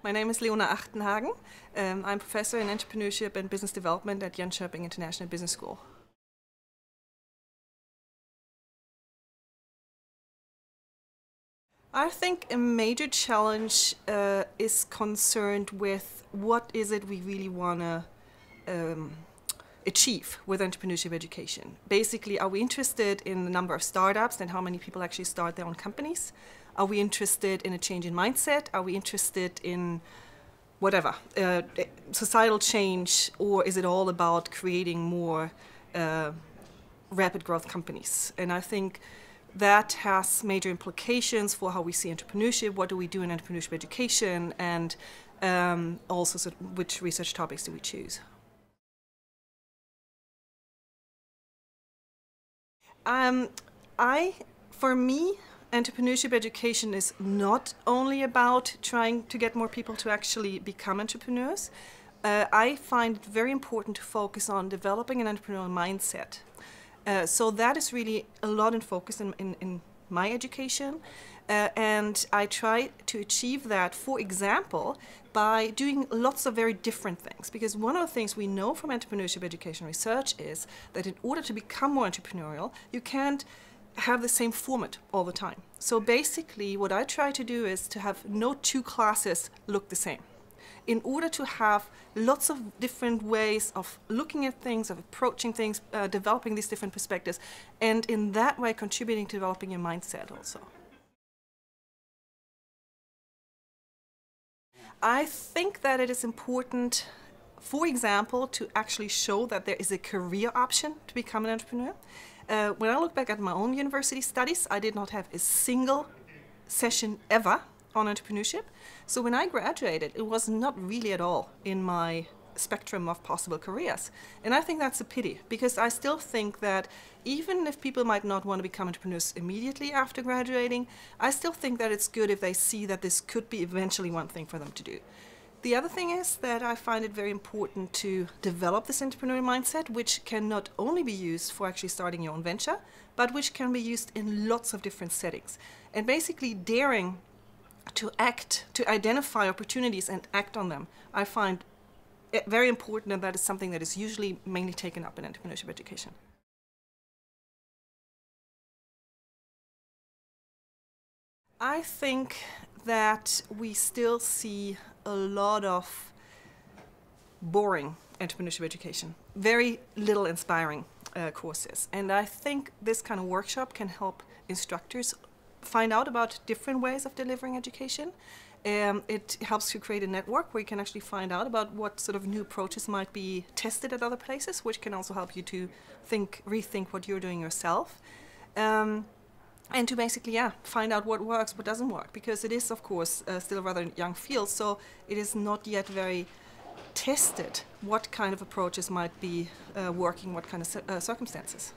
My name is Leone Achtenhagen. I'm professor in entrepreneurship and business development at Jönköping International Business School. I think a major challenge is concerned with what is it we really want to achieve with entrepreneurship education. Basically, are we interested in the number of startups and how many people actually start their own companies? Are we interested in a change in mindset? Are we interested in whatever, societal change, or is it all about creating more rapid growth companies? And I think that has major implications for how we see entrepreneurship, what do we do in entrepreneurship education, and also sort of which research topics do we choose. For me, entrepreneurship education is not only about trying to get more people to actually become entrepreneurs. I find it very important to focus on developing an entrepreneurial mindset. So that is really a lot in focus in my education. And I try to achieve that, for example, by doing lots of very different things. Because one of the things we know from entrepreneurship education research is that in order to become more entrepreneurial, you can't have the same format all the time. So basically what I try to do is to have no two classes look the same. In order to have lots of different ways of looking at things, of approaching things, developing these different perspectives, and in that way contributing to developing your mindset also. I think that it is important, for example, to actually show that there is a career option to become an entrepreneur. When I look back at my own university studies, I did not have a single session ever on entrepreneurship. So when I graduated, it was not really at all in my spectrum of possible careers. And I think that's a pity, because I still think that even if people might not want to become entrepreneurs immediately after graduating, I still think that it's good if they see that this could be eventually one thing for them to do. The other thing is that I find it very important to develop this entrepreneurial mindset, which can not only be used for actually starting your own venture, but which can be used in lots of different settings. And basically daring to act, to identify opportunities and act on them, I find it very important, and that is something that is usually mainly taken up in entrepreneurship education. I think that we still see a lot of boring entrepreneurship education, very little inspiring courses. And I think this kind of workshop can help instructors find out about different ways of delivering education. It helps to create a network where you can actually find out about what sort of new approaches might be tested at other places, which can also help you to rethink what you're doing yourself. And to basically, find out what works, what doesn't work, because it is, of course, still a rather young field, so it is not yet very tested what kind of approaches might be working, what kind of circumstances.